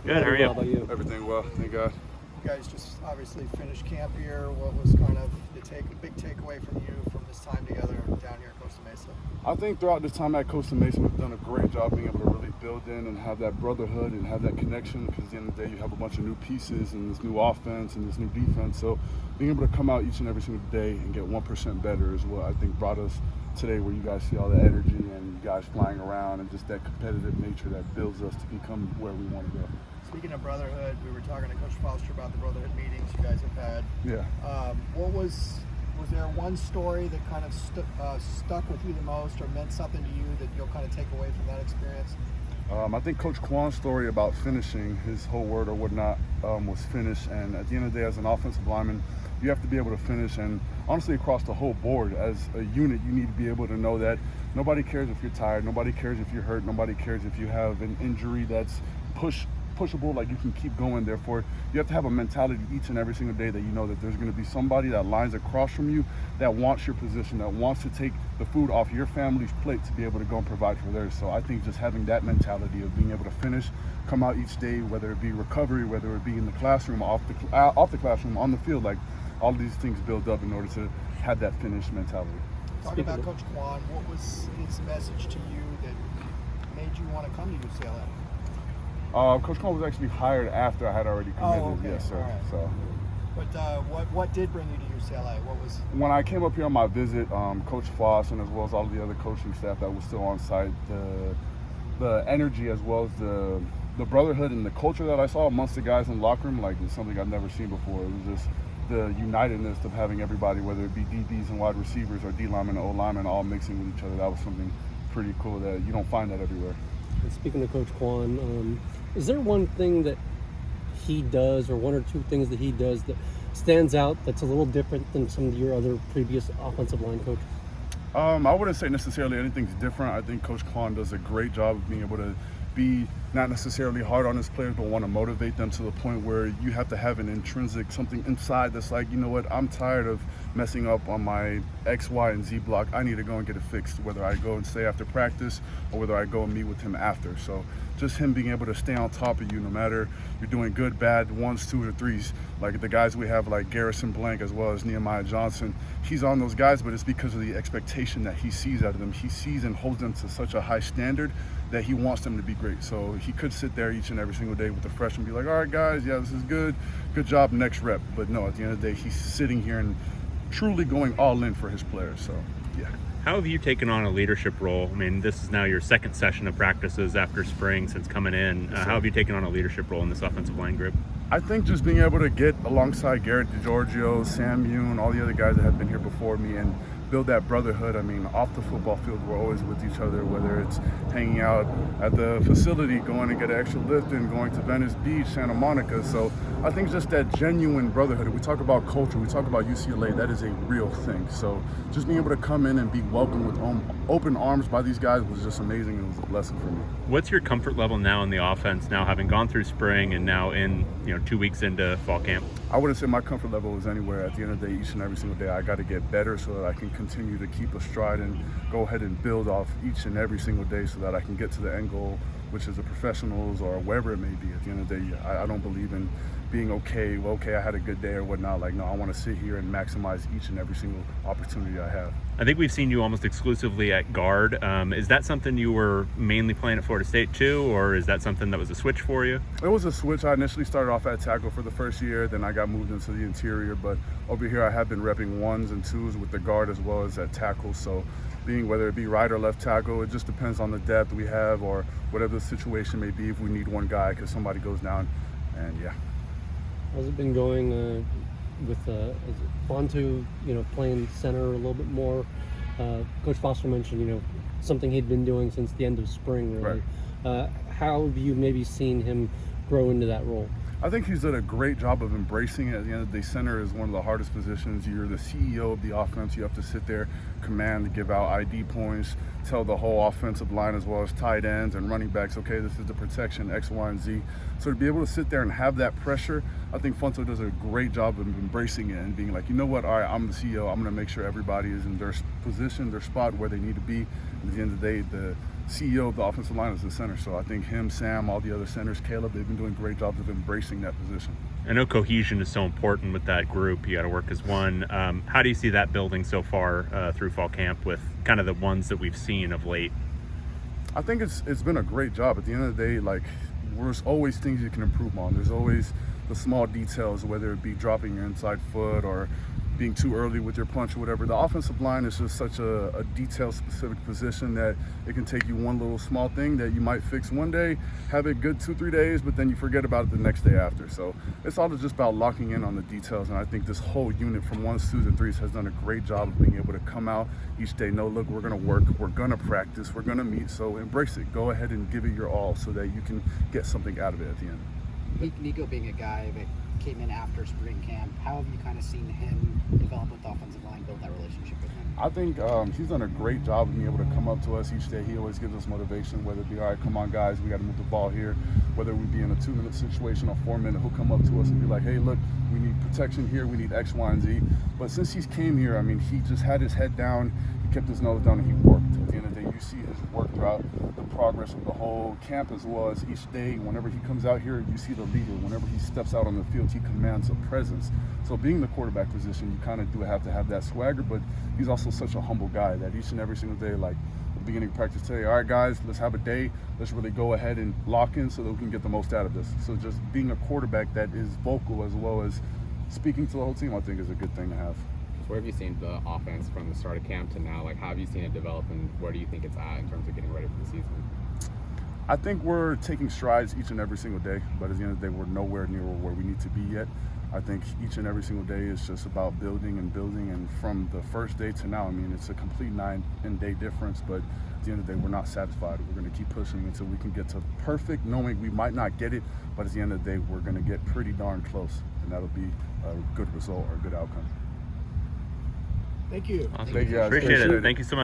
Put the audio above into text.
Good, how are you? How about you? Everything well, thank God. You guys just obviously finished camp here. What was kind of the big takeaway from you from this time together down here at Costa Mesa? I think throughout this time at Costa Mesa, we've done a great job being able to really build in and have that brotherhood and have that connection, because at the end of the day, you have a bunch of new pieces and this new offense and this new defense. So being able to come out each and every single day and get 1% better is what I think brought us today, where you guys see all the energy and you guys flying around and just that competitive nature that builds us to become where we want to go. Speaking of brotherhood, we were talking to Coach Foster about the brotherhood meetings you guys have had. Yeah. Was there one story that kind of stuck with you the most or meant something to you that you'll kind of take away from that experience? I think Coach Kwan's story about finishing, his whole word or whatnot, was finish. And at the end of the day, as an offensive lineman, you have to be able to finish. And honestly, across the whole board, as a unit, you need to be able to know that nobody cares if you're tired, nobody cares if you're hurt, nobody cares if you have an injury that's pushable, like you can keep going. Therefore, you have to have a mentality each and every single day that you know that there's going to be somebody that lines across from you that wants your position, that wants to take the food off your family's plate to be able to go and provide for theirs. So I think just having that mentality of being able to finish, come out each day, whether it be recovery, whether it be in the classroom, off the classroom, on the field, like all of these things build up in order to have that finish mentality. Talking about Coach Kwan, what was his message to you that made you want to come to UCLA? Coach Kwan was actually hired after I had already committed. Oh, okay. Yes, sir. Right. So. But what did bring you to UCLA? What was? When I came up here on my visit, Coach Foss and as well as all of the other coaching staff that was still on site, the energy as well as the brotherhood and the culture that I saw amongst the guys in the locker room, like, it's something I've never seen before. It was just the unitedness of having everybody, whether it be DBs and wide receivers or D linemen and O linemen, all mixing with each other. That was something pretty cool that you don't find that everywhere. And speaking of Coach Kwan, is there one thing that he does, or one or two things that he does that stands out that's a little different than some of your other previous offensive line coaches? I wouldn't say necessarily anything's different. I think Coach Kwan does a great job of being able to be not necessarily hard on his players, but want to motivate them to the point where you have to have an intrinsic something inside that's like, you know what, I'm tired of messing up on my X, Y, and Z block. I need to go and get it fixed, whether I go and stay after practice or whether I go and meet with him after. So just him being able to stay on top of you, no matter you're doing good, bad, ones, twos, or threes. Like the guys we have, like Garrison Blank as well as Nehemiah Johnson, he's on those guys, but it's because of the expectation that he sees out of them. He sees and holds them to such a high standard that he wants them to be great. So he could sit there each and every single day with the freshman and be like, all right, guys, yeah, this is good job, next rep. But no, at the end of the day, he's sitting here and truly going all in for his players. So yeah. How have you taken on a leadership role? I mean, this is now your second session of practices after spring since coming in. How have you taken on a leadership role in this offensive line group? I think just being able to get alongside Garrett DiGiorgio, Sam Yoon, all the other guys that have been here before me, and build that brotherhood. I mean, off the football field, we're always with each other, whether it's hanging out at the facility, going to get an extra lift, and going to Venice Beach, Santa Monica. So I think just that genuine brotherhood. We talk about culture, we talk about UCLA, that is a real thing. So just being able to come in and be welcomed with open arms by these guys was just amazing. It was a blessing for me. What's your comfort level now in the offense, now having gone through spring and now in 2 weeks into fall camp? I wouldn't say my comfort level is anywhere. At the end of the day, each and every single day, I got to get better so that I can continue to keep a stride and go ahead and build off each and every single day so that I can get to the end goal, which is the professionals or wherever it may be. At the end of the day, I don't believe in being okay, I had a good day or whatnot. Like, no, I want to sit here and maximize each and every single opportunity I have. I think we've seen you almost exclusively at guard. Is that something you were mainly playing at Florida State too, or is that something that was a switch for you? It was a switch. I initially started off at tackle for the first year, then I got moved into the interior, but over here I have been repping ones and twos with the guard as well as at tackle. So being whether it be right or left tackle, it just depends on the depth we have or whatever the situation may be if we need one guy because somebody goes down, and yeah. How's it been going with Fontu, playing center a little bit more? Coach Foster mentioned, something he'd been doing since the end of spring, really. Right. How have you maybe seen him grow into that role? I think he's done a great job of embracing it. At the end of the day, center is one of the hardest positions. You're the CEO of the offense. You have to sit there, command, give out ID points, tell the whole offensive line as well as tight ends and running backs, okay, this is the protection, X, Y, and Z. So to be able to sit there and have that pressure, I think Fonto does a great job of embracing it and being like, you know what, all right, I'm the CEO. I'm going to make sure everybody is in their position, their spot where they need to be. And at the end of the day, CEO of the offensive line is the center. So I think him, Sam, all the other centers, Caleb, they've been doing great jobs of embracing that position. I know cohesion is so important with that group. You got to work as one. How do you see that building so far through fall camp with kind of the ones that we've seen of late? I think it's been a great job. At the end of the day, like, there's always things you can improve on. There's always the small details, whether it be dropping your inside foot or being too early with your punch or whatever. The offensive line is just such a detail-specific position that it can take you one little small thing that you might fix one day, have it good 2-3 days, but then you forget about it the next day after. So it's all just about locking in on the details, and I think this whole unit from 1s, 2s, and 3s has done a great job of being able to come out each day, know, look, we're going to work, we're going to practice, we're going to meet, so embrace it. Go ahead and give it your all so that you can get something out of it at the end. Nico being a guy that came in after spring camp, how have you kind of seen him develop with the offensive line, build that relationship with him? I think he's done a great job of being able to come up to us each day. He always gives us motivation, whether it be, all right, come on, guys, we got to move the ball here. Whether we be in a 2-minute situation or 4-minute, he'll come up to us and be like, hey, look, we need protection here, we need X, Y, and Z. But since he's came here, I mean, he just had his head down, he kept his nose down, and he worked. At the end of the day, you see his work throughout the progress of the whole camp, as well as each day. Whenever he comes out here, you see the leader. Whenever he steps out on the field, he commands a presence. So being the quarterback position, you kind of do have to have that swagger, but he's also such a humble guy that each and every single day, like at the beginning of practice today, all right, guys, let's have a day. Let's really go ahead and lock in so that we can get the most out of this. So just being a quarterback that is vocal as well as speaking to the whole team, I think is a good thing to have. Where have you seen the offense from the start of camp to now? Like, how have you seen it develop, and where do you think it's at in terms of getting ready for the season? I think we're taking strides each and every single day, but at the end of the day, we're nowhere near where we need to be yet. I think each and every single day is just about building, and from the first day to now, I mean, it's a complete 9-day difference, but at the end of the day, we're not satisfied. We're going to keep pushing until we can get to perfect, knowing we might not get it, but at the end of the day, we're going to get pretty darn close, and that'll be a good result or a good outcome. Thank you. Awesome. Thank you guys. Appreciate it. Thank you so much.